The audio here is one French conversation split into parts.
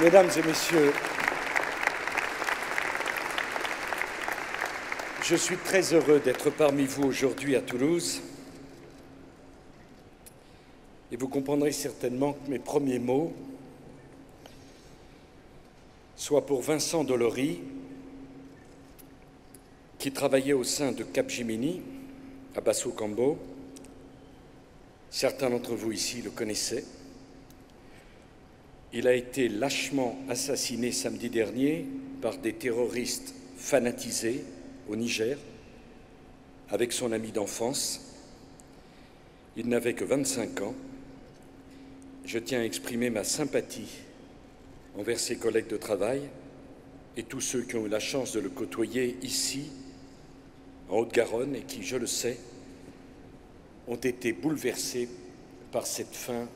Mesdames et messieurs, je suis très heureux d'être parmi vous aujourd'hui à Toulouse. Et vous comprendrez certainement que mes premiers mots soient pour Vincent Delory, qui travaillait au sein de Capgemini, à Basso-Cambo. Certains d'entre vous ici le connaissaient. Il a été lâchement assassiné samedi dernier par des terroristes fanatisés au Niger, avec son ami d'enfance. Il n'avait que 25 ans. Je tiens à exprimer ma sympathie envers ses collègues de travail et tous ceux qui ont eu la chance de le côtoyer ici, en Haute-Garonne, et qui, je le sais, ont été bouleversés par cette fin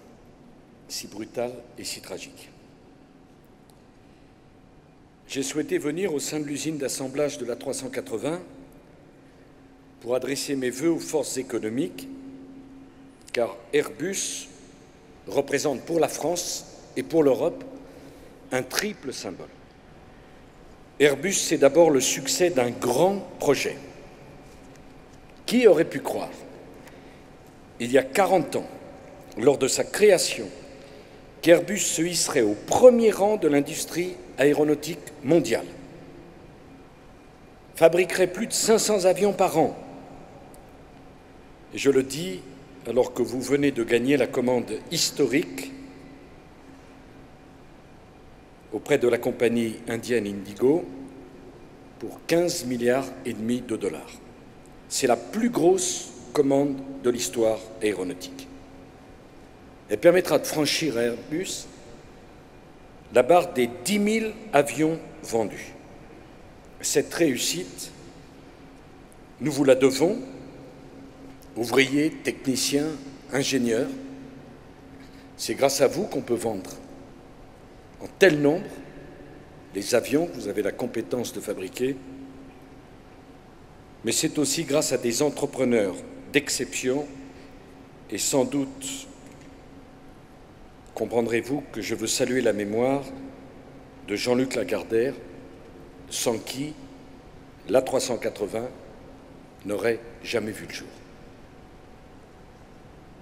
si brutale et si tragique. J'ai souhaité venir au sein de l'usine d'assemblage de l'A380 pour adresser mes vœux aux forces économiques, car Airbus représente pour la France et pour l'Europe un triple symbole. Airbus, c'est d'abord le succès d'un grand projet. Qui aurait pu croire, il y a 40 ans, lors de sa création, qu'Airbus se hisserait au premier rang de l'industrie aéronautique mondiale, fabriquerait plus de 500 avions par an. Et je le dis alors que vous venez de gagner la commande historique auprès de la compagnie indienne Indigo pour 15,5 milliards de dollars. C'est la plus grosse commande de l'histoire aéronautique. Elle permettra de franchir à Airbus la barre des 10 000 avions vendus. Cette réussite, nous vous la devons, ouvriers, techniciens, ingénieurs. C'est grâce à vous qu'on peut vendre en tel nombre les avions que vous avez la compétence de fabriquer, mais c'est aussi grâce à des entrepreneurs d'exception et sans doute comprendrez-vous que je veux saluer la mémoire de Jean-Luc Lagardère, sans qui l'A380 n'aurait jamais vu le jour.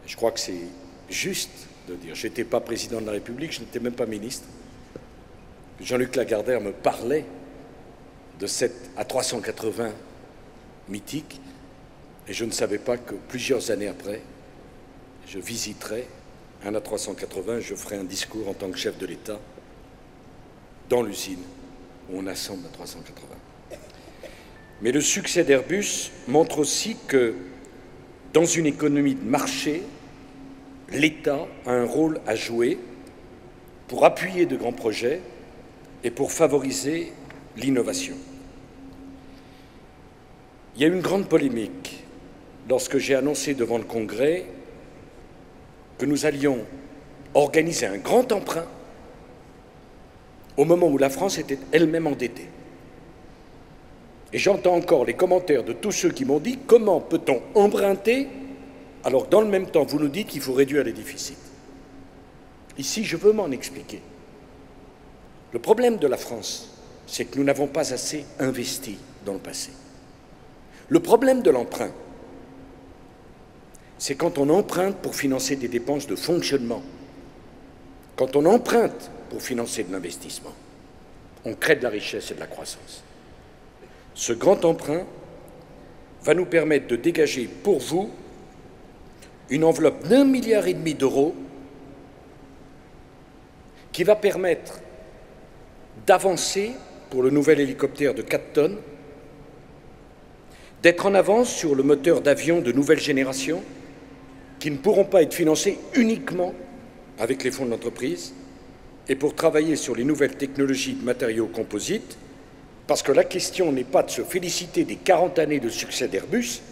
Je crois que c'est juste de dire, je n'étais pas président de la République, je n'étais même pas ministre. Jean-Luc Lagardère me parlait de cette A380 mythique, et je ne savais pas que plusieurs années après, je visiterais un A380, je ferai un discours en tant que chef de l'État dans l'usine où on assemble l'A380. Mais le succès d'Airbus montre aussi que dans une économie de marché, l'État a un rôle à jouer pour appuyer de grands projets et pour favoriser l'innovation. Il y a eu une grande polémique lorsque j'ai annoncé devant le Congrès que nous allions organiser un grand emprunt au moment où la France était elle-même endettée. Et j'entends encore les commentaires de tous ceux qui m'ont dit « Comment peut-on emprunter alors que dans le même temps, vous nous dites qu'il faut réduire les déficits ?» Ici, je veux m'en expliquer. Le problème de la France, c'est que nous n'avons pas assez investi dans le passé. Le problème de l'emprunt, c'est quand on emprunte pour financer des dépenses de fonctionnement. Quand on emprunte pour financer de l'investissement, on crée de la richesse et de la croissance. Ce grand emprunt va nous permettre de dégager pour vous une enveloppe d'1,5 milliard d'euros qui va permettre d'avancer pour le nouvel hélicoptère de 4 tonnes, d'être en avance sur le moteur d'avion de nouvelle génération, qui ne pourront pas être financés uniquement avec les fonds de l'entreprise, et pour travailler sur les nouvelles technologies de matériaux composites, parce que la question n'est pas de se féliciter des 40 années de succès d'Airbus,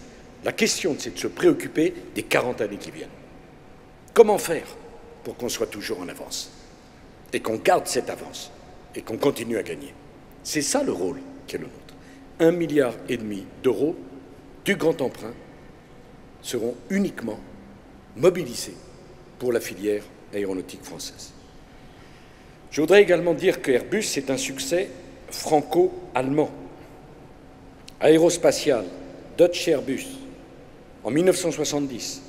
la question c'est de se préoccuper des 40 années qui viennent. Comment faire pour qu'on soit toujours en avance et qu'on garde cette avance et qu'on continue à gagner? C'est ça le rôle qui est le nôtre. 1,5 milliard d'euros du grand emprunt seront uniquement mobilisés pour la filière aéronautique française. Je voudrais également dire que Airbus est un succès franco-allemand. Aérospatial, Deutsche Airbus, en 1970,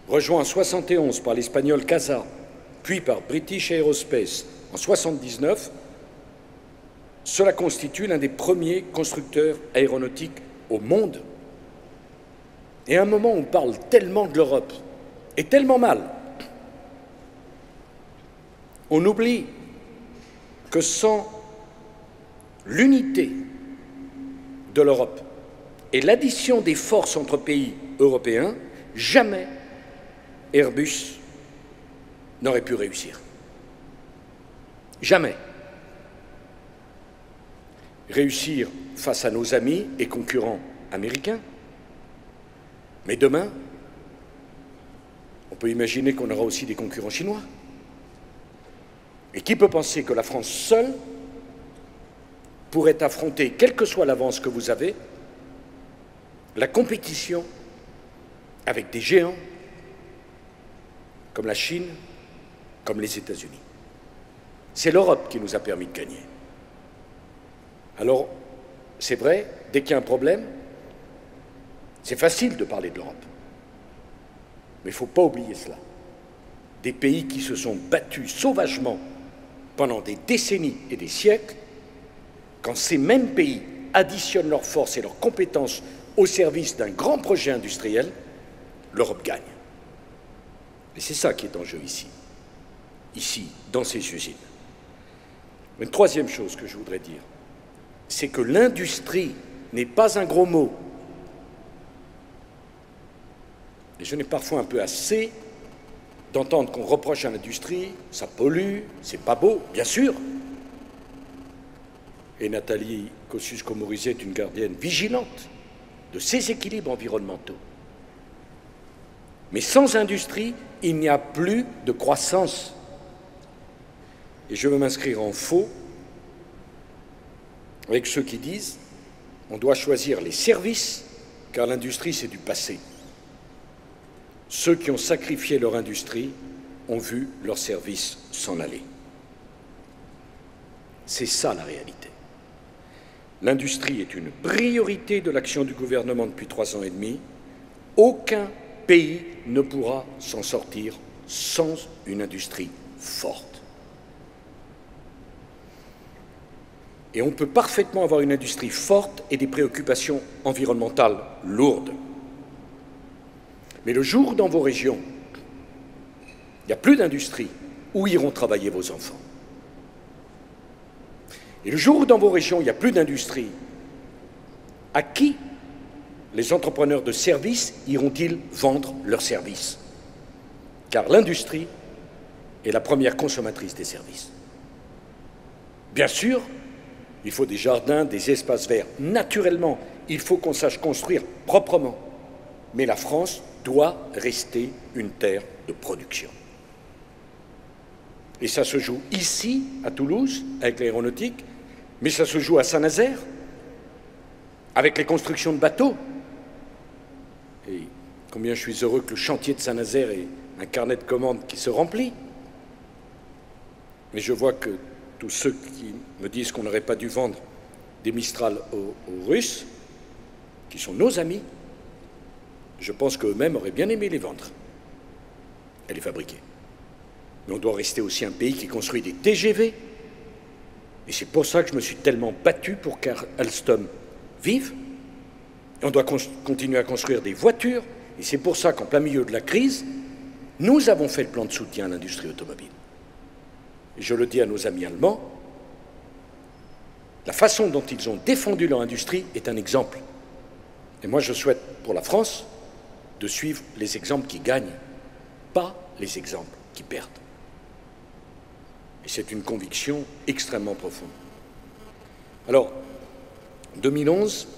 rejoint en 1971 par l'espagnol CASA, puis par British Aerospace en 1979, cela constitue l'un des premiers constructeurs aéronautiques au monde. Et à un moment où on parle tellement de l'Europe, et tellement mal, on oublie que sans l'unité de l'Europe et l'addition des forces entre pays européens, jamais Airbus n'aurait pu réussir. Jamais. Réussir face à nos amis et concurrents américains. Mais demain, on peut imaginer qu'on aura aussi des concurrents chinois. Et qui peut penser que la France seule pourrait affronter, quelle que soit l'avance que vous avez, la compétition avec des géants comme la Chine, comme les États-Unis. C'est l'Europe qui nous a permis de gagner. Alors, c'est vrai, dès qu'il y a un problème, c'est facile de parler de l'Europe. Mais il ne faut pas oublier cela. Des pays qui se sont battus sauvagement pendant des décennies et des siècles, quand ces mêmes pays additionnent leurs forces et leurs compétences au service d'un grand projet industriel, l'Europe gagne. Et c'est ça qui est en jeu ici, dans ces usines. Une troisième chose que je voudrais dire, c'est que l'industrie n'est pas un gros mot. Et je n'ai parfois un peu assez d'entendre qu'on reproche à l'industrie, ça pollue, c'est pas beau, bien sûr. Et Nathalie Kosciusko-Morizet est une gardienne vigilante de ces équilibres environnementaux. Mais sans industrie, il n'y a plus de croissance. Et je veux m'inscrire en faux avec ceux qui disent on doit choisir les services, car l'industrie, c'est du passé. Ceux qui ont sacrifié leur industrie ont vu leurs services s'en aller. C'est ça la réalité. L'industrie est une priorité de l'action du gouvernement depuis 3 ans et demi. Aucun pays ne pourra s'en sortir sans une industrie forte. Et on peut parfaitement avoir une industrie forte et des préoccupations environnementales lourdes. Mais le jour où dans vos régions, il n'y a plus d'industrie, où iront travailler vos enfants? Et le jour où dans vos régions, il n'y a plus d'industrie, à qui les entrepreneurs de services iront-ils vendre leurs services? Car l'industrie est la première consommatrice des services. Bien sûr, il faut des jardins, des espaces verts. Naturellement, il faut qu'on sache construire proprement. Mais la France doit rester une terre de production. Et ça se joue ici, à Toulouse, avec l'aéronautique, mais ça se joue à Saint-Nazaire, avec les constructions de bateaux. Et combien je suis heureux que le chantier de Saint-Nazaire ait un carnet de commandes qui se remplit. Mais je vois que tous ceux qui me disent qu'on n'aurait pas dû vendre des Mistral aux Russes, qui sont nos amis, je pense qu'eux-mêmes auraient bien aimé les vendre et les fabriquer. Mais on doit rester aussi un pays qui construit des TGV. Et c'est pour ça que je me suis tellement battu pour qu'Alstom vive. Et on doit continuer à construire des voitures. Et c'est pour ça qu'en plein milieu de la crise, nous avons fait le plan de soutien à l'industrie automobile. Et je le dis à nos amis allemands, la façon dont ils ont défendu leur industrie est un exemple. Et moi, je souhaite pour la France de suivre les exemples qui gagnent, pas les exemples qui perdent. Et c'est une conviction extrêmement profonde. Alors, 2011,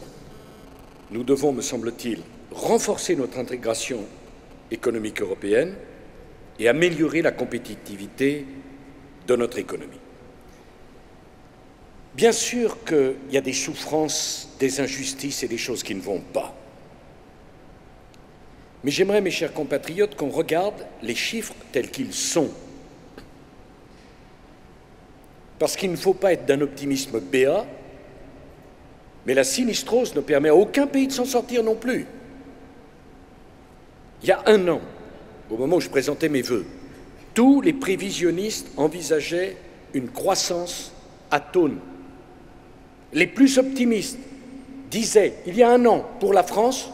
nous devons, me semble-t-il, renforcer notre intégration économique européenne et améliorer la compétitivité de notre économie. Bien sûr qu'il y a des souffrances, des injustices et des choses qui ne vont pas. Mais j'aimerais, mes chers compatriotes, qu'on regarde les chiffres tels qu'ils sont. parce qu'il ne faut pas être d'un optimisme béat, mais la sinistrose ne permet à aucun pays de s'en sortir non plus. Il y a un an, au moment où je présentais mes vœux, tous les prévisionnistes envisageaient une croissance atone. Les plus optimistes disaient, il y a un an, pour la France,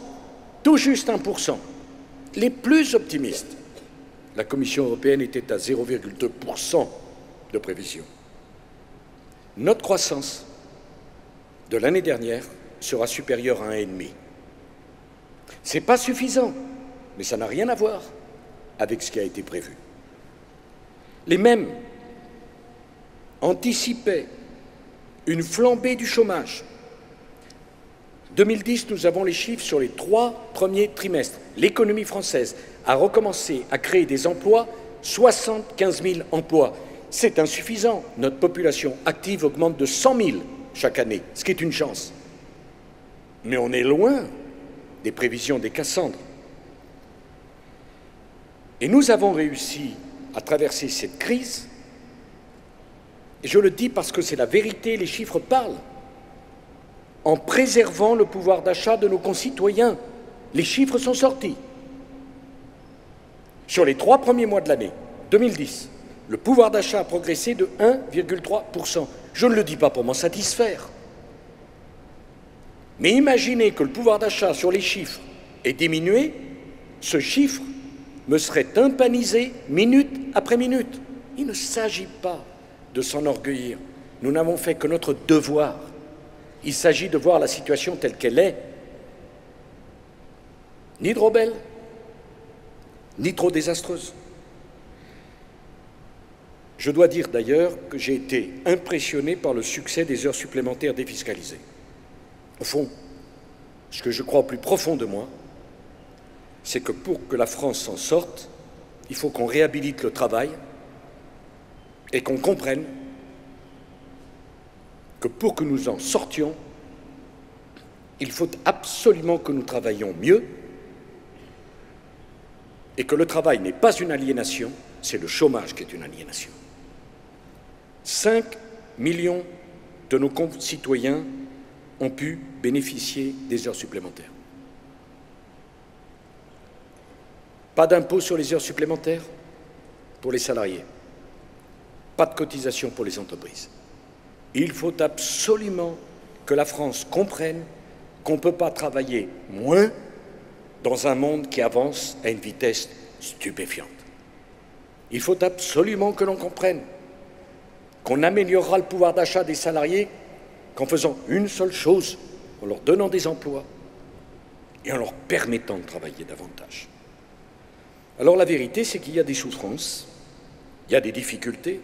tout juste 1%. Les plus optimistes. La Commission européenne était à 0,2% de prévision. Notre croissance de l'année dernière sera supérieure à 1,5. Ce n'est pas suffisant, mais ça n'a rien à voir avec ce qui a été prévu. Les mêmes anticipaient une flambée du chômage. 2010, nous avons les chiffres sur les 3 premiers trimestres. L'économie française a recommencé à créer des emplois, 75 000 emplois. C'est insuffisant. Notre population active augmente de 100 000 chaque année, ce qui est une chance. Mais on est loin des prévisions des Cassandres. Et nous avons réussi à traverser cette crise, et je le dis parce que c'est la vérité, les chiffres parlent, en préservant le pouvoir d'achat de nos concitoyens. Les chiffres sont sortis. Sur les 3 premiers mois de l'année 2010, le pouvoir d'achat a progressé de 1,3%. Je ne le dis pas pour m'en satisfaire. Mais imaginez que le pouvoir d'achat sur les chiffres ait diminué, ce chiffre me serait tympanisé minute après minute. Il ne s'agit pas de s'enorgueillir. Nous n'avons fait que notre devoir. Il s'agit de voir la situation telle qu'elle est. Ni trop belle, ni trop désastreuse. Je dois dire d'ailleurs que j'ai été impressionné par le succès des heures supplémentaires défiscalisées. Au fond, ce que je crois au plus profond de moi, c'est que pour que la France s'en sorte, il faut qu'on réhabilite le travail et qu'on comprenne que pour que nous en sortions, il faut absolument que nous travaillions mieux et que le travail n'est pas une aliénation, c'est le chômage qui est une aliénation. 5 millions de nos concitoyens ont pu bénéficier des heures supplémentaires. Pas d'impôt sur les heures supplémentaires pour les salariés. Pas de cotisation pour les entreprises. Il faut absolument que la France comprenne qu'on ne peut pas travailler moins dans un monde qui avance à une vitesse stupéfiante. Il faut absolument que l'on comprenne qu'on améliorera le pouvoir d'achat des salariés qu'en faisant une seule chose, en leur donnant des emplois et en leur permettant de travailler davantage. Alors la vérité, c'est qu'il y a des souffrances, il y a des difficultés,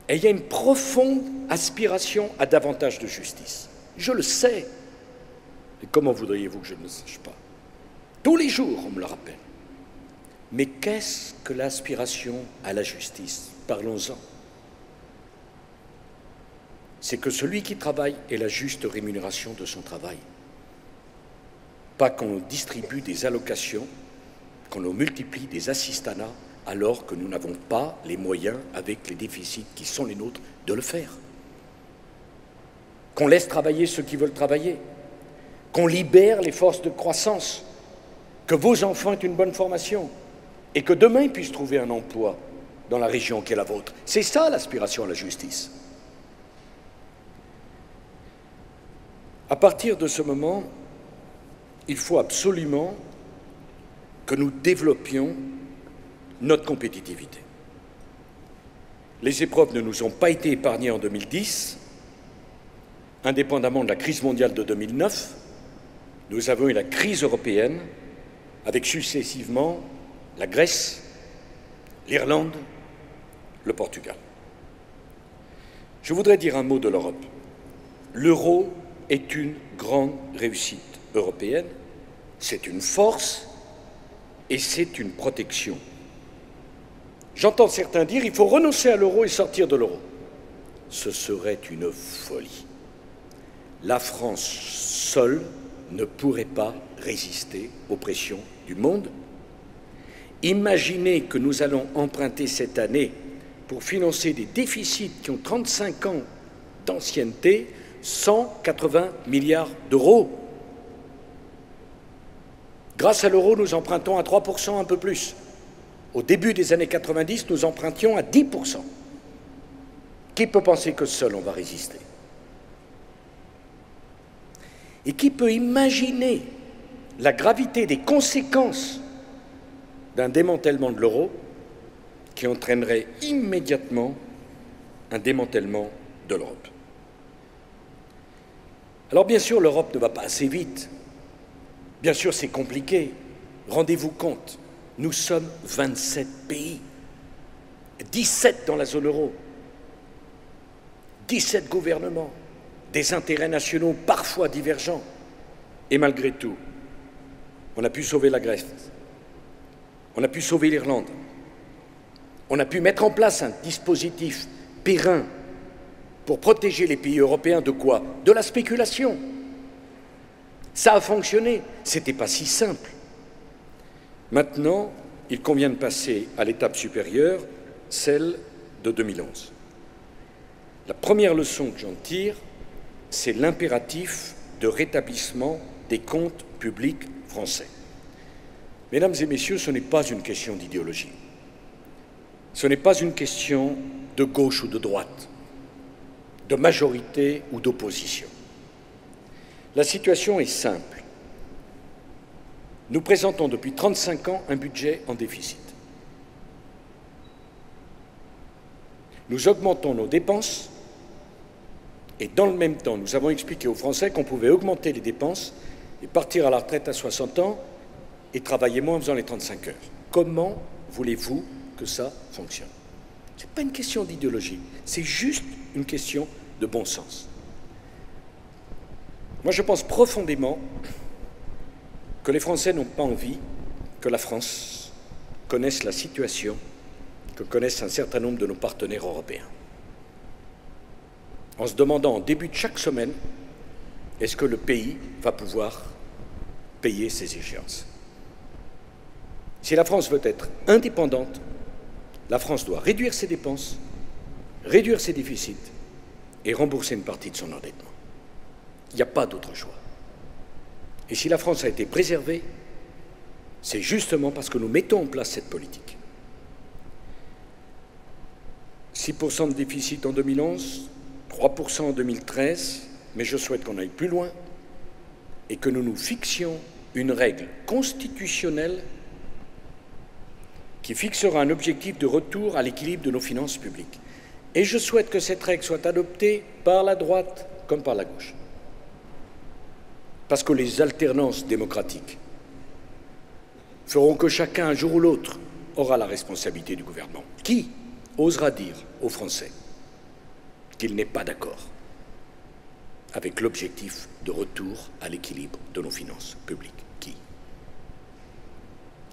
et il y a une profonde aspiration à davantage de justice. Je le sais. Et comment voudriez-vous que je ne le sache pas? Tous les jours, on me le rappelle. Mais qu'est-ce que l'aspiration à la justice? Parlons-en. C'est que celui qui travaille ait la juste rémunération de son travail. Pas qu'on distribue des allocations, qu'on multiplie des assistanats, alors que nous n'avons pas les moyens, avec les déficits qui sont les nôtres, de le faire. Qu'on laisse travailler ceux qui veulent travailler, qu'on libère les forces de croissance, que vos enfants aient une bonne formation et que demain ils puissent trouver un emploi dans la région qui est la vôtre. C'est ça l'aspiration à la justice. À partir de ce moment, il faut absolument que nous développions notre compétitivité. Les épreuves ne nous ont pas été épargnées en 2010. Indépendamment de la crise mondiale de 2009, nous avons eu la crise européenne avec successivement la Grèce, l'Irlande, le Portugal. Je voudrais dire un mot de l'Europe. L'euro est une grande réussite européenne, c'est une force et c'est une protection. J'entends certains dire qu'il faut renoncer à l'euro et sortir de l'euro. Ce serait une folie. La France seule ne pourrait pas résister aux pressions du monde. Imaginez que nous allons emprunter cette année pour financer des déficits qui ont 35 ans d'ancienneté, 180 milliards d'euros. Grâce à l'euro, nous empruntons à 3%, un peu plus. Au début des années 90, nous empruntions à 10%. Qui peut penser que seul on va résister? Et qui peut imaginer la gravité des conséquences d'un démantèlement de l'euro qui entraînerait immédiatement un démantèlement de l'Europe? Alors bien sûr, l'Europe ne va pas assez vite. Bien sûr, c'est compliqué. Rendez-vous compte, nous sommes 27 pays, 17 dans la zone euro, 17 gouvernements, des intérêts nationaux parfois divergents. Et malgré tout, on a pu sauver la Grèce, on a pu sauver l'Irlande, on a pu mettre en place un dispositif périn pour protéger les pays européens de quoi? De la spéculation. Ça a fonctionné, ce n'était pas si simple. Maintenant, il convient de passer à l'étape supérieure, celle de 2011. La première leçon que j'en tire, c'est l'impératif de rétablissement des comptes publics français. Mesdames et messieurs, ce n'est pas une question d'idéologie. Ce n'est pas une question de gauche ou de droite, de majorité ou d'opposition. La situation est simple. Nous présentons depuis 35 ans un budget en déficit. Nous augmentons nos dépenses et dans le même temps, nous avons expliqué aux Français qu'on pouvait augmenter les dépenses et partir à la retraite à 60 ans et travailler moins en faisant les 35 heures. Comment voulez-vous que ça fonctionne? Ce n'est pas une question d'idéologie, c'est juste une question de bon sens. Moi, je pense profondément que les Français n'ont pas envie que la France connaisse la situation que connaissent un certain nombre de nos partenaires européens. En se demandant en début de chaque semaine, est-ce que le pays va pouvoir payer ses échéances? Si la France veut être indépendante, la France doit réduire ses dépenses, réduire ses déficits et rembourser une partie de son endettement. Il n'y a pas d'autre choix. Et si la France a été préservée, c'est justement parce que nous mettons en place cette politique. 6% de déficit en 2011, 3% en 2013, mais je souhaite qu'on aille plus loin et que nous nous fixions une règle constitutionnelle qui fixera un objectif de retour à l'équilibre de nos finances publiques. Et je souhaite que cette règle soit adoptée par la droite comme par la gauche. Parce que les alternances démocratiques feront que chacun, un jour ou l'autre, aura la responsabilité du gouvernement. Qui osera dire aux Français qu'il n'est pas d'accord avec l'objectif de retour à l'équilibre de nos finances publiques? Qui?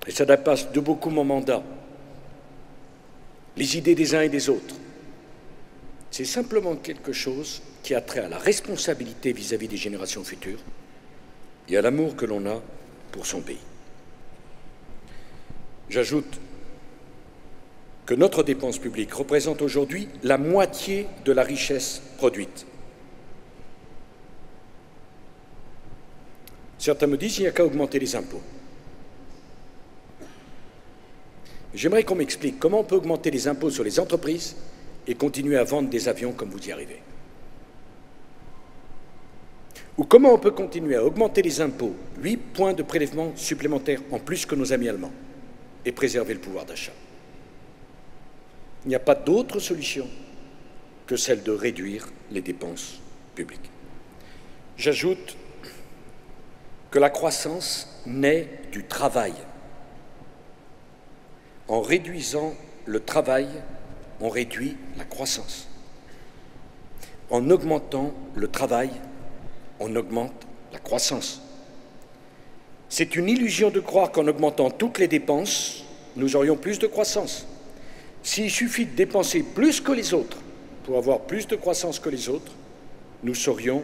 Et ça dépasse de beaucoup mon mandat, les idées des uns et des autres. C'est simplement quelque chose qui a trait à la responsabilité vis-à-vis des générations futures et à l'amour que l'on a pour son pays. J'ajoute que notre dépense publique représente aujourd'hui la moitié de la richesse produite. Certains me disent qu'il n'y a qu'à augmenter les impôts. J'aimerais qu'on m'explique comment on peut augmenter les impôts sur les entreprises et continuer à vendre des avions comme vous y arrivez. Ou comment on peut continuer à augmenter les impôts, 8 points de prélèvement supplémentaires en plus que nos amis allemands, et préserver le pouvoir d'achat. Il n'y a pas d'autre solution que celle de réduire les dépenses publiques. J'ajoute que la croissance naît du travail. En réduisant le travail, on réduit la croissance. En augmentant le travail, on augmente la croissance. C'est une illusion de croire qu'en augmentant toutes les dépenses, nous aurions plus de croissance. S'il suffit de dépenser plus que les autres pour avoir plus de croissance que les autres, nous serions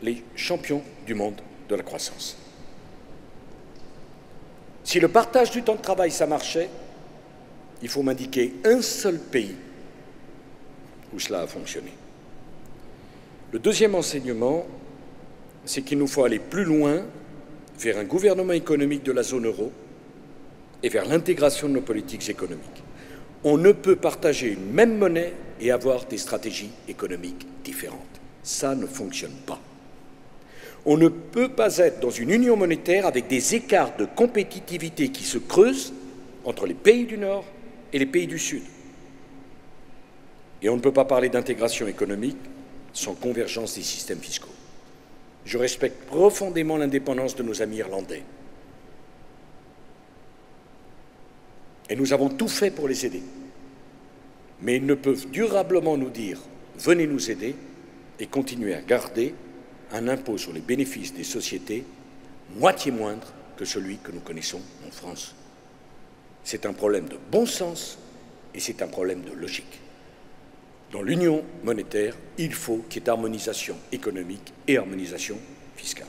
les champions du monde de la croissance. Si le partage du temps de travail, ça marchait, il faut m'indiquer un seul pays où cela a fonctionné. Le deuxième enseignement, c'est qu'il nous faut aller plus loin vers un gouvernement économique de la zone euro et vers l'intégration de nos politiques économiques. On ne peut partager une même monnaie et avoir des stratégies économiques différentes. Ça ne fonctionne pas. On ne peut pas être dans une union monétaire avec des écarts de compétitivité qui se creusent entre les pays du Nord et les pays du Sud. Et on ne peut pas parler d'intégration économique sans convergence des systèmes fiscaux. Je respecte profondément l'indépendance de nos amis irlandais. Et nous avons tout fait pour les aider. Mais ils ne peuvent durablement nous dire « venez nous aider » et continuer à garder un impôt sur les bénéfices des sociétés moitié moindre que celui que nous connaissons en France. C'est un problème de bon sens et c'est un problème de logique. Dans l'union monétaire, il faut qu'il y ait harmonisation économique et harmonisation fiscale.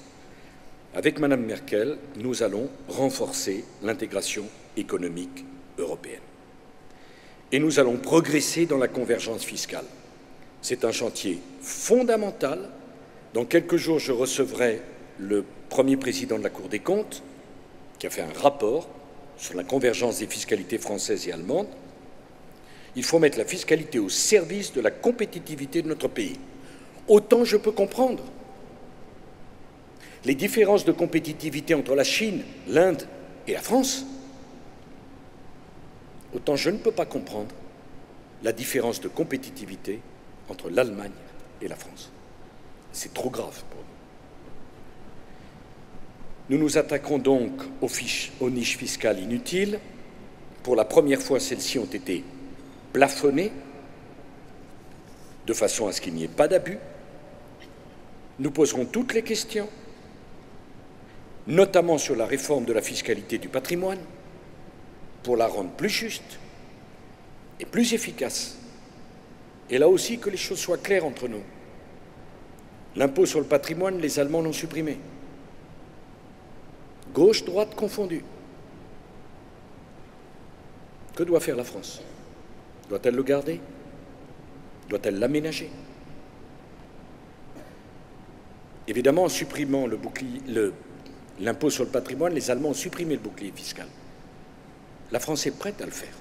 Avec Mme Merkel, nous allons renforcer l'intégration économique européenne. Et nous allons progresser dans la convergence fiscale. C'est un chantier fondamental. Dans quelques jours, je recevrai le premier président de la Cour des comptes, qui a fait un rapport sur la convergence des fiscalités françaises et allemandes. Il faut mettre la fiscalité au service de la compétitivité de notre pays. Autant je peux comprendre les différences de compétitivité entre la Chine, l'Inde et la France, autant je ne peux pas comprendre la différence de compétitivité entre l'Allemagne et la France. C'est trop grave pour nous. Nous nous attaquerons donc aux niches fiscales inutiles. Pour la première fois, celles-ci ont été plafonnées de façon à ce qu'il n'y ait pas d'abus. Nous poserons toutes les questions, notamment sur la réforme de la fiscalité du patrimoine, pour la rendre plus juste et plus efficace. Et là aussi, que les choses soient claires entre nous. L'impôt sur le patrimoine, les Allemands l'ont supprimé. Gauche, droite confondue. Que doit faire la France? Doit-elle le garder? Doit-elle l'aménager? Évidemment, en supprimant l'impôt sur le patrimoine, les Allemands ont supprimé le bouclier fiscal. La France est prête à le faire.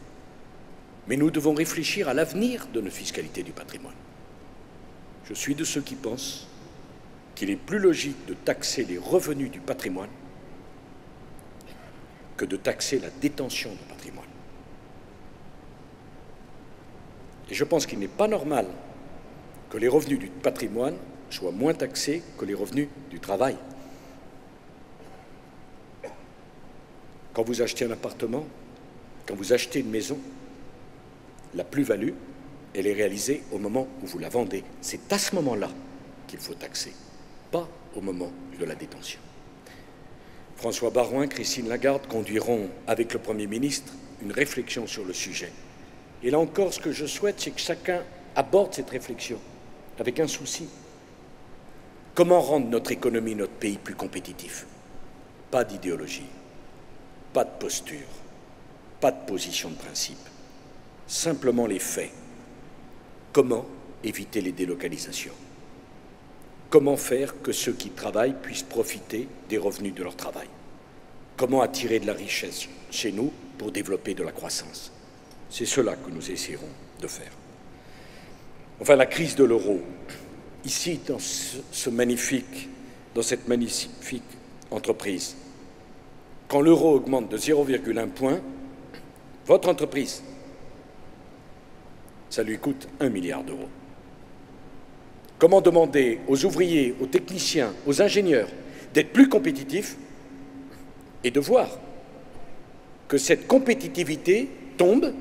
Mais nous devons réfléchir à l'avenir de notre fiscalité du patrimoine. Je suis de ceux qui pensent qu'il est plus logique de taxer les revenus du patrimoine que de taxer la détention du patrimoine. Et je pense qu'il n'est pas normal que les revenus du patrimoine soient moins taxés que les revenus du travail. Quand vous achetez un appartement, quand vous achetez une maison, la plus-value, elle est réalisée au moment où vous la vendez. C'est à ce moment-là qu'il faut taxer, pas au moment de la détention. François Baroin, Christine Lagarde conduiront avec le Premier ministre une réflexion sur le sujet. Et là encore, ce que je souhaite, c'est que chacun aborde cette réflexion avec un souci. Comment rendre notre économie, notre pays plus compétitif? Pas d'idéologie, pas de posture, pas de position de principe. Simplement les faits. Comment éviter les délocalisations? Comment faire que ceux qui travaillent puissent profiter des revenus de leur travail? Comment attirer de la richesse chez nous pour développer de la croissance? C'est cela que nous essaierons de faire. Enfin, la crise de l'euro. Ici, dans cette magnifique entreprise, quand l'euro augmente de 0,1 point, votre entreprise, ça lui coûte 1 milliard d'euros. Comment demander aux ouvriers, aux techniciens, aux ingénieurs d'être plus compétitifs et de voir que cette compétitivité tombe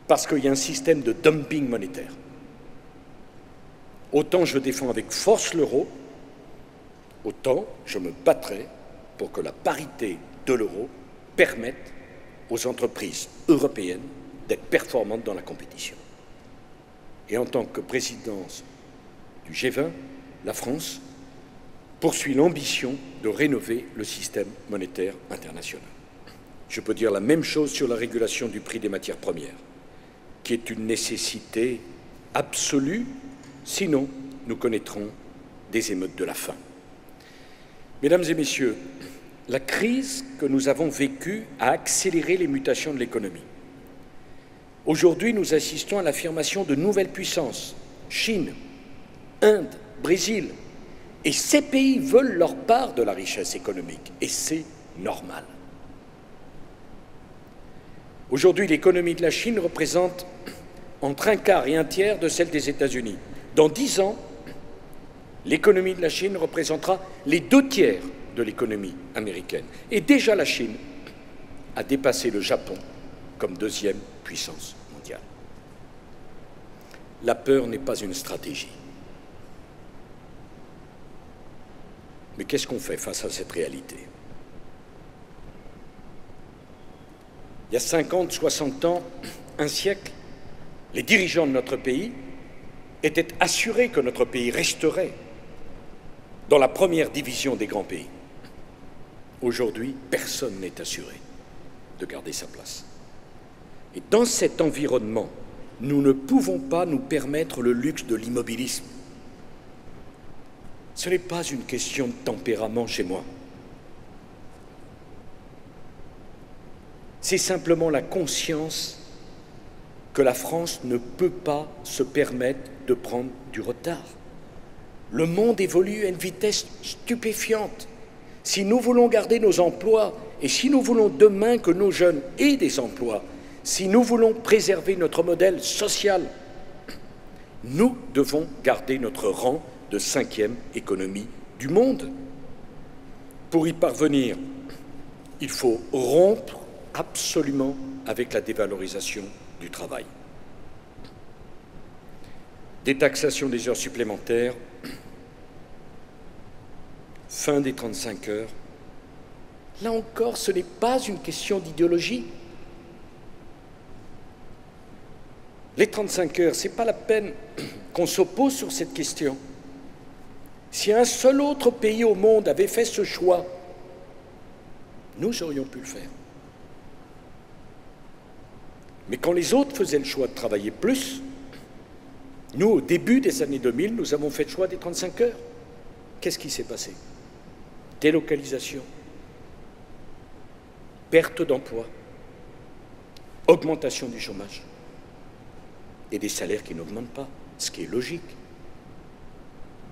parce qu'il y a un système de dumping monétaire. Autant je défends avec force l'euro, autant je me battrai pour que la parité de l'euro permette aux entreprises européennes d'être performantes dans la compétition. Et en tant que présidence du G20, la France poursuit l'ambition de rénover le système monétaire international. Je peux dire la même chose sur la régulation du prix des matières premières. qui est une nécessité absolue, sinon nous connaîtrons des émeutes de la faim. Mesdames et messieurs, la crise que nous avons vécue a accéléré les mutations de l'économie. Aujourd'hui, nous assistons à l'affirmation de nouvelles puissances, Chine, Inde, Brésil, et ces pays veulent leur part de la richesse économique, et c'est normal. Aujourd'hui, l'économie de la Chine représente entre un quart et un tiers de celle des États-Unis. Dans 10 ans, l'économie de la Chine représentera les 2 tiers de l'économie américaine. Et déjà la Chine a dépassé le Japon comme 2e puissance mondiale. La peur n'est pas une stratégie. Mais qu'est-ce qu'on fait face à cette réalité? Il y a 50, 60 ans, un siècle, les dirigeants de notre pays étaient assurés que notre pays resterait dans la première division des grands pays. Aujourd'hui, personne n'est assuré de garder sa place. Et dans cet environnement, nous ne pouvons pas nous permettre le luxe de l'immobilisme. Ce n'est pas une question de tempérament chez moi. C'est simplement la conscience que la France ne peut pas se permettre de prendre du retard. Le monde évolue à une vitesse stupéfiante. Si nous voulons garder nos emplois et si nous voulons demain que nos jeunes aient des emplois, si nous voulons préserver notre modèle social, nous devons garder notre rang de 5e économie du monde. Pour y parvenir, il faut rompre absolument avec la dévalorisation du travail. Détaxation des heures supplémentaires, fin des 35 heures. Là encore, ce n'est pas une question d'idéologie. Les 35 heures, ce n'est pas la peine qu'on s'oppose sur cette question. Si un seul autre pays au monde avait fait ce choix, nous aurions pu le faire. Mais quand les autres faisaient le choix de travailler plus, nous, au début des années 2000, nous avons fait le choix des 35 heures. Qu'est-ce qui s'est passé? Délocalisation, perte d'emploi, augmentation du chômage et des salaires qui n'augmentent pas, ce qui est logique.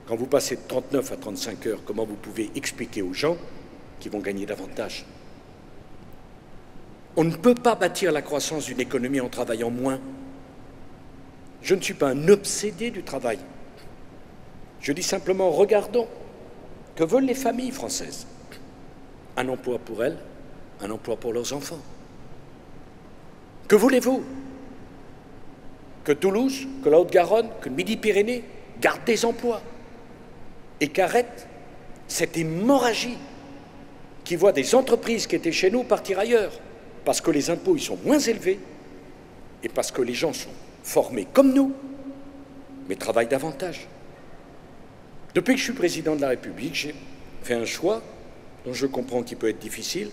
Quand vous passez de 39 à 35 heures, comment vous pouvez expliquer aux gens qu'ils vont gagner davantage? On ne peut pas bâtir la croissance d'une économie en travaillant moins. Je ne suis pas un obsédé du travail. Je dis simplement, regardons, que veulent les familles françaises? Un emploi pour elles, un emploi pour leurs enfants. Que voulez-vous? Que Toulouse, que la Haute-Garonne, que le Midi-Pyrénées gardent des emplois et qu'arrête cette hémorragie qui voit des entreprises qui étaient chez nous partir ailleurs parce que les impôts ils sont moins élevés et parce que les gens sont formés comme nous, mais travaillent davantage. Depuis que je suis président de la République, j'ai fait un choix dont je comprends qu'il peut être difficile.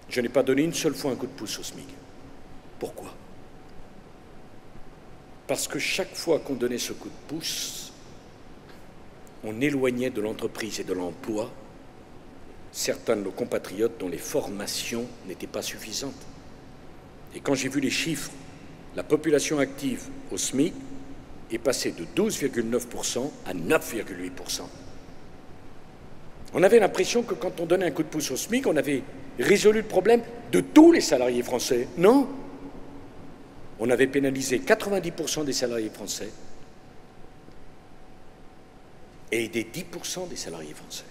Je n'ai pas donné une seule fois un coup de pouce au SMIC. Pourquoi? Parce que chaque fois qu'on donnait ce coup de pouce, on éloignait de l'entreprise et de l'emploi certains de nos compatriotes dont les formations n'étaient pas suffisantes. Et quand j'ai vu les chiffres, la population active au SMIC est passée de 12,9% à 9,8%. On avait l'impression que quand on donnait un coup de pouce au SMIC, on avait résolu le problème de tous les salariés français. Non! On avait pénalisé 90% des salariés français et aidé 10% des salariés français.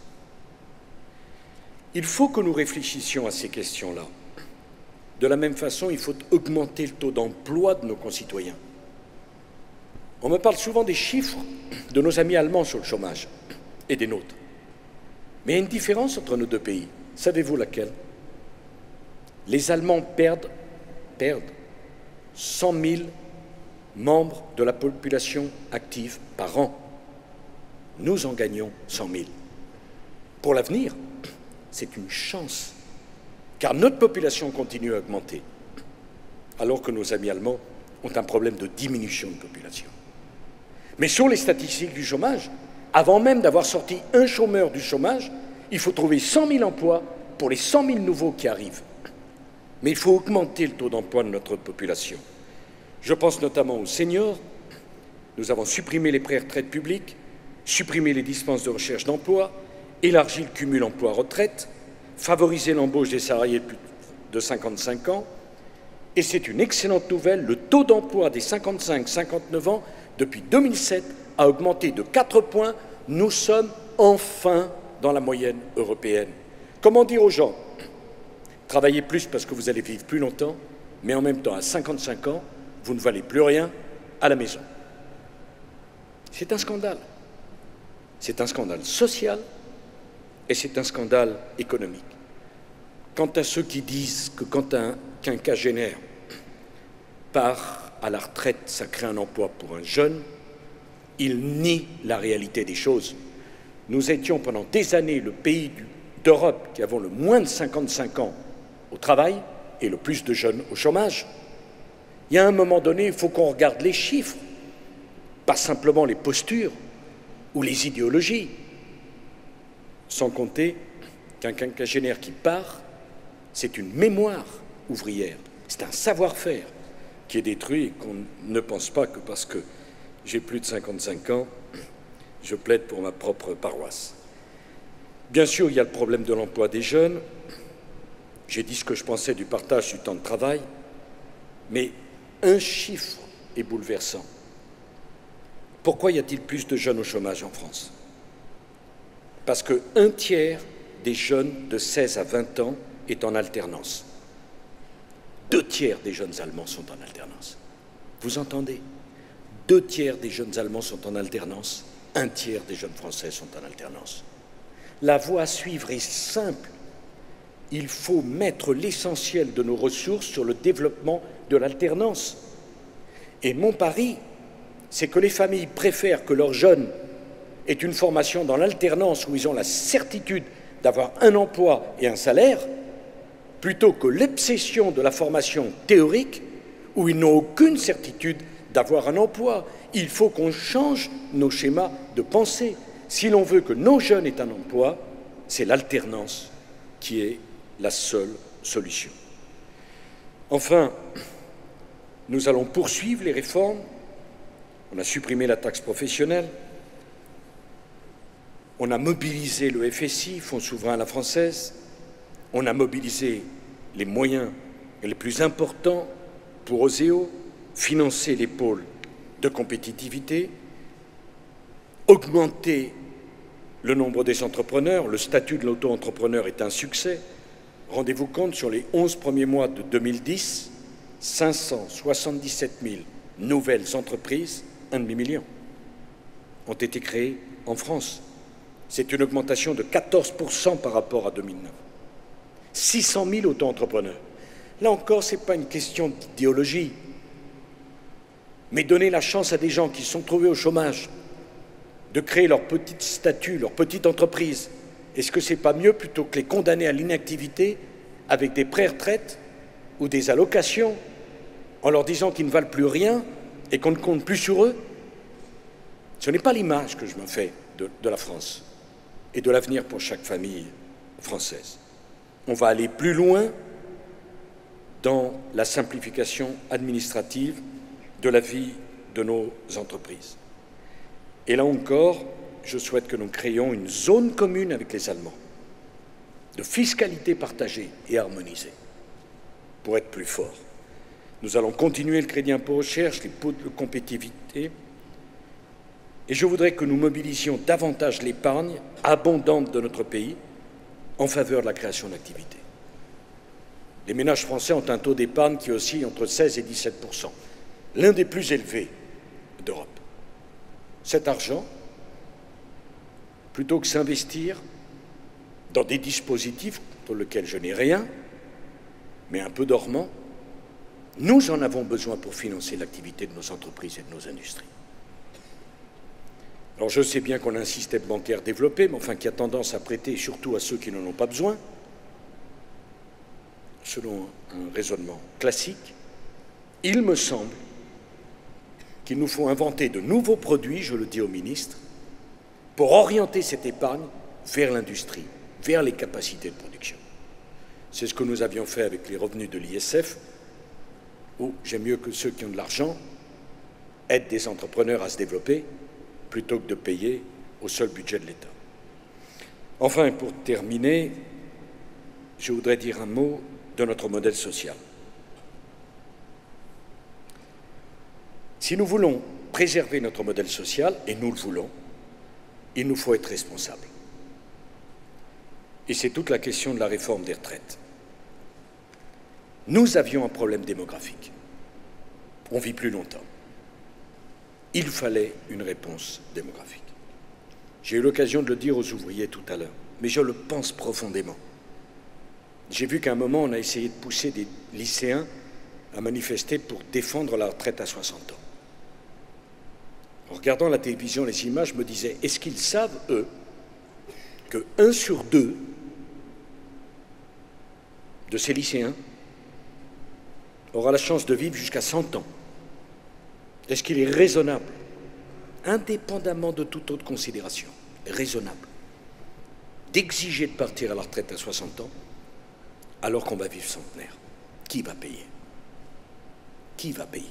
Il faut que nous réfléchissions à ces questions-là. De la même façon, il faut augmenter le taux d'emploi de nos concitoyens. On me parle souvent des chiffres de nos amis allemands sur le chômage et des nôtres. Mais il y a une différence entre nos deux pays. Savez-vous laquelle? Les Allemands perdent 100 000 membres de la population active par an. Nous en gagnons 100 000. Pour l'avenir, c'est une chance, car notre population continue à augmenter, alors que nos amis allemands ont un problème de diminution de population. Mais sur les statistiques du chômage, avant même d'avoir sorti un chômeur du chômage, il faut trouver 100 000 emplois pour les 100 000 nouveaux qui arrivent. Mais il faut augmenter le taux d'emploi de notre population. Je pense notamment aux seniors. Nous avons supprimé les pré-retraites publiques, supprimé les dispenses de recherche d'emploi, élargi le cumul emploi-retraite, favorisé l'embauche des salariés de plus de 55 ans. Et c'est une excellente nouvelle, le taux d'emploi des 55-59 ans, depuis 2007, a augmenté de 4 points. Nous sommes enfin dans la moyenne européenne. Comment dire aux gens? Travaillez plus parce que vous allez vivre plus longtemps, mais en même temps, à 55 ans, vous ne valez plus rien à la maison. C'est un scandale. C'est un scandale social et c'est un scandale économique. Quant à ceux qui disent que quand un quinquagénaire part à la retraite, ça crée un emploi pour un jeune, ils nient la réalité des choses. Nous étions pendant des années le pays d'Europe qui avons le moins de 55 ans au travail et le plus de jeunes au chômage. Il y a un moment donné, il faut qu'on regarde les chiffres, pas simplement les postures ou les idéologies. Sans compter qu'un quinquagénaire qui part, c'est une mémoire ouvrière, c'est un savoir-faire qui est détruit et qu'on ne pense pas que parce que j'ai plus de 55 ans, je plaide pour ma propre paroisse. Bien sûr, il y a le problème de l'emploi des jeunes. J'ai dit ce que je pensais du partage du temps de travail, mais un chiffre est bouleversant. Pourquoi y a-t-il plus de jeunes au chômage en France? Parce qu'un tiers des jeunes de 16 à 20 ans est en alternance. 2 tiers des jeunes Allemands sont en alternance. Vous entendez? 2 tiers des jeunes Allemands sont en alternance, 1 tiers des jeunes Français sont en alternance. La voie à suivre est simple. Il faut mettre l'essentiel de nos ressources sur le développement de l'alternance. Et mon pari, c'est que les familles préfèrent que leurs jeunes aient une formation dans l'alternance où ils ont la certitude d'avoir un emploi et un salaire, plutôt que l'obsession de la formation théorique où ils n'ont aucune certitude d'avoir un emploi. Il faut qu'on change nos schémas de pensée. Si l'on veut que nos jeunes aient un emploi, c'est l'alternance qui est la seule solution. Enfin, nous allons poursuivre les réformes. On a supprimé la taxe professionnelle. On a mobilisé le FSI, Fonds souverain à la française. On a mobilisé les moyens les plus importants pour OSEO, financer les pôles de compétitivité, augmenter le nombre des entrepreneurs. Le statut de l'auto-entrepreneur est un succès. Rendez-vous compte, sur les 11 premiers mois de 2010, 577 000 nouvelles entreprises, 1,5 million, ont été créées en France. C'est une augmentation de 14% par rapport à 2009. 600 000 auto-entrepreneurs. Là encore, ce n'est pas une question d'idéologie, mais donner la chance à des gens qui se sont trouvés au chômage de créer leur petite statut, leur petite entreprise. Est-ce que ce n'est pas mieux plutôt que les condamner à l'inactivité avec des pré-retraites ou des allocations en leur disant qu'ils ne valent plus rien et qu'on ne compte plus sur eux? Ce n'est pas l'image que je me fais de la France et de l'avenir pour chaque famille française. On va aller plus loin dans la simplification administrative de la vie de nos entreprises. Et là encore, je souhaite que nous créions une zone commune avec les Allemands, de fiscalité partagée et harmonisée, pour être plus forts. Nous allons continuer le crédit impôt recherche, les pots de compétitivité, et je voudrais que nous mobilisions davantage l'épargne abondante de notre pays en faveur de la création d'activités. Les ménages français ont un taux d'épargne qui oscille entre 16 et 17%, l'un des plus élevés d'Europe. Cet argent, plutôt que s'investir dans des dispositifs pour lesquels je n'ai rien, mais un peu dormant, nous en avons besoin pour financer l'activité de nos entreprises et de nos industries. Alors je sais bien qu'on a un système bancaire développé, mais enfin qui a tendance à prêter surtout à ceux qui n'en ont pas besoin, selon un raisonnement classique. Il me semble qu'il nous faut inventer de nouveaux produits, je le dis au ministre, pour orienter cette épargne vers l'industrie, vers les capacités de production. C'est ce que nous avions fait avec les revenus de l'ISF, où j'aime mieux que ceux qui ont de l'argent aident des entrepreneurs à se développer plutôt que de payer au seul budget de l'État. Enfin, pour terminer, je voudrais dire un mot de notre modèle social. Si nous voulons préserver notre modèle social, et nous le voulons, il nous faut être responsables. Et c'est toute la question de la réforme des retraites. Nous avions un problème démographique. On vit plus longtemps. Il fallait une réponse démographique. J'ai eu l'occasion de le dire aux ouvriers tout à l'heure, mais je le pense profondément. J'ai vu qu'à un moment, on a essayé de pousser des lycéens à manifester pour défendre la retraite à 60 ans. En regardant la télévision, les images, je me disais, est-ce qu'ils savent, eux, que 1 sur 2 de ces lycéens aura la chance de vivre jusqu'à 100 ans? Est-ce qu'il est raisonnable, indépendamment de toute autre considération, raisonnable, d'exiger de partir à la retraite à 60 ans alors qu'on va vivre centenaire? Qui va payer? Qui va payer?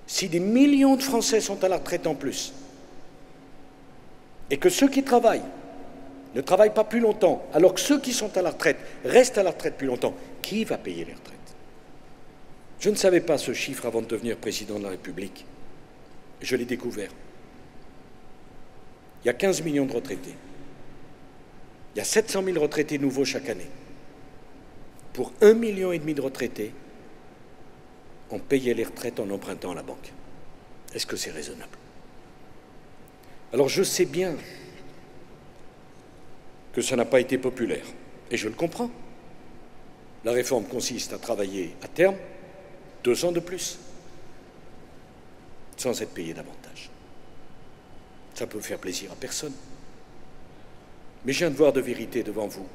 Si des millions de Français sont à la retraite en plus, et que ceux qui travaillent ne travaillent pas plus longtemps, alors que ceux qui sont à la retraite restent à la retraite plus longtemps, qui va payer les retraites? Je ne savais pas ce chiffre avant de devenir président de la République. Je l'ai découvert. Il y a 15 millions de retraités. Il y a 700 000 retraités nouveaux chaque année. Pour 1,5 million de retraités, on payait les retraites en empruntant à la banque. Est-ce que c'est raisonnable? Alors je sais bien que ça n'a pas été populaire, et je le comprends. La réforme consiste à travailler à terme 2 ans de plus, sans être payé davantage. Ça peut faire plaisir à personne. Mais j'ai un devoir de vérité devant vous.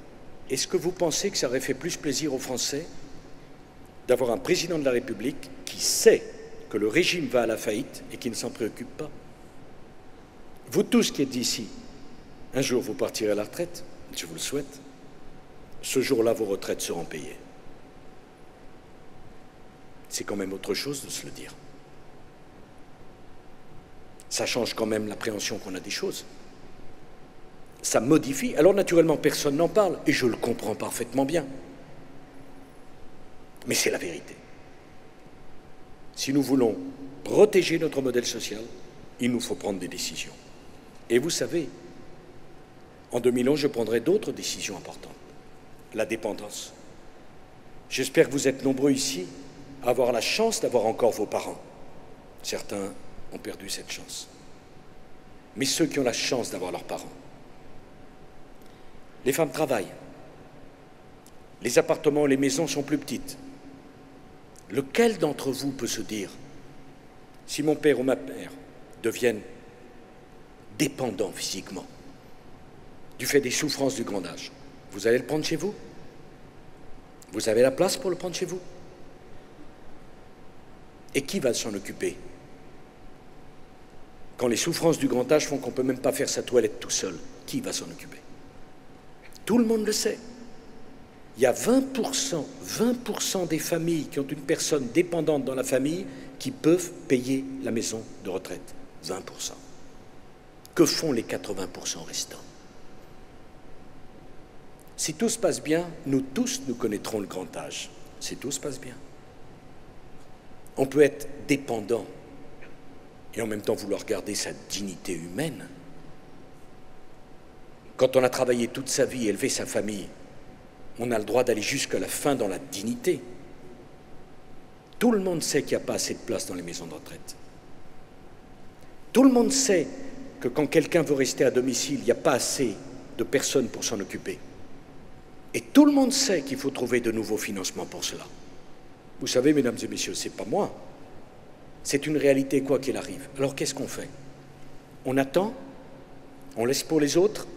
Est-ce que vous pensez que ça aurait fait plus plaisir aux Français d'avoir un président de la République qui sait que le régime va à la faillite et qui ne s'en préoccupe pas? Vous tous qui êtes ici, un jour vous partirez à la retraite, je vous le souhaite. Ce jour-là, vos retraites seront payées. C'est quand même autre chose de se le dire. Ça change quand même l'appréhension qu'on a des choses. Ça modifie. Alors naturellement, personne n'en parle, et je le comprends parfaitement bien. Mais c'est la vérité. Si nous voulons protéger notre modèle social, il nous faut prendre des décisions. Et vous savez, en 2011, je prendrai d'autres décisions importantes. La dépendance. J'espère que vous êtes nombreux ici à avoir la chance d'avoir encore vos parents. Certains ont perdu cette chance. Mais ceux qui ont la chance d'avoir leurs parents, les femmes travaillent, les appartements et les maisons sont plus petites. Lequel d'entre vous peut se dire, si mon père ou ma mère deviennent dépendants physiquement, du fait des souffrances du grand âge, vous allez le prendre chez vous? Vous avez la place pour le prendre chez vous? Et qui va s'en occuper? Quand les souffrances du grand âge font qu'on ne peut même pas faire sa toilette tout seul, qui va s'en occuper? Tout le monde le sait. Il y a 20% des familles qui ont une personne dépendante dans la famille qui peuvent payer la maison de retraite. 20%. Que font les 80% restants? Si tout se passe bien, nous tous, nous connaîtrons le grand âge. Si tout se passe bien. On peut être dépendant et en même temps vouloir garder sa dignité humaine. Quand on a travaillé toute sa vie, élevé sa famille, on a le droit d'aller jusqu'à la fin dans la dignité. Tout le monde sait qu'il n'y a pas assez de place dans les maisons de retraite. Tout le monde sait que quand quelqu'un veut rester à domicile, il n'y a pas assez de personnes pour s'en occuper. Et tout le monde sait qu'il faut trouver de nouveaux financements pour cela. Vous savez, mesdames et messieurs, c'est pas moi. C'est une réalité quoi qu'il arrive. Alors qu'est-ce qu'on fait? On attend? On laisse pour les autres?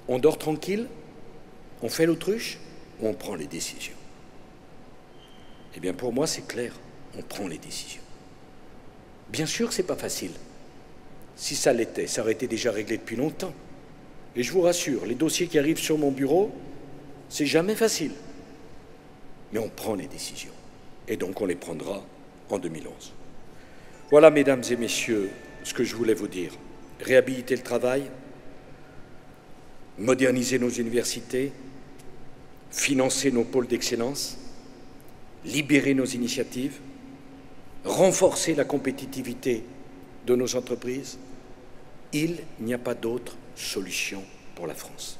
On dort tranquille? On fait l'autruche? Ou on prend les décisions? Eh bien, pour moi, c'est clair. On prend les décisions. Bien sûr que ce n'est pas facile. Si ça l'était, ça aurait été déjà réglé depuis longtemps. Et je vous rassure, les dossiers qui arrivent sur mon bureau, c'est jamais facile. Mais on prend les décisions. Et donc on les prendra en 2011. Voilà, mesdames et messieurs, ce que je voulais vous dire. Réhabiliter le travail, moderniser nos universités, financer nos pôles d'excellence, libérer nos initiatives, renforcer la compétitivité de nos entreprises. Il n'y a pas d'autre solution pour la France.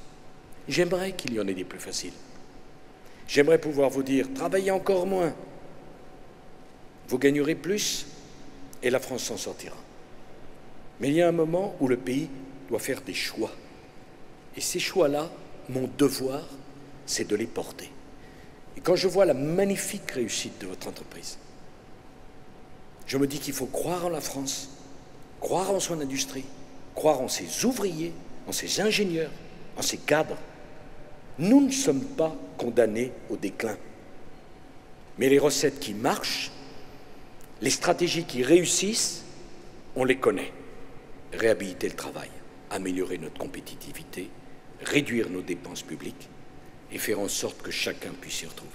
J'aimerais qu'il y en ait des plus faciles. J'aimerais pouvoir vous dire, travaillez encore moins, vous gagnerez plus et la France s'en sortira. Mais il y a un moment où le pays doit faire des choix. Et ces choix-là, mon devoir, c'est de les porter. Et quand je vois la magnifique réussite de votre entreprise, je me dis qu'il faut croire en la France, croire en son industrie, croire en ses ouvriers, en ses ingénieurs, en ses cadres. Nous ne sommes pas condamnés au déclin. Mais les recettes qui marchent, les stratégies qui réussissent, on les connaît. Réhabiliter le travail, améliorer notre compétitivité, réduire nos dépenses publiques et faire en sorte que chacun puisse s'y retrouver.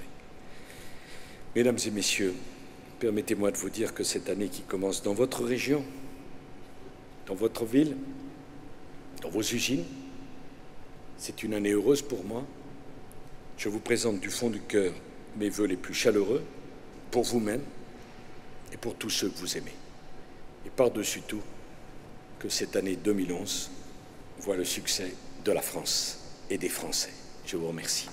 Mesdames et messieurs, permettez-moi de vous dire que cette année qui commence dans votre région, dans votre ville, dans vos usines, c'est une année heureuse pour moi. Je vous présente du fond du cœur mes vœux les plus chaleureux pour vous-même et pour tous ceux que vous aimez. Et par-dessus tout, que cette année 2011 voit le succès de la France et des Français. Je vous remercie.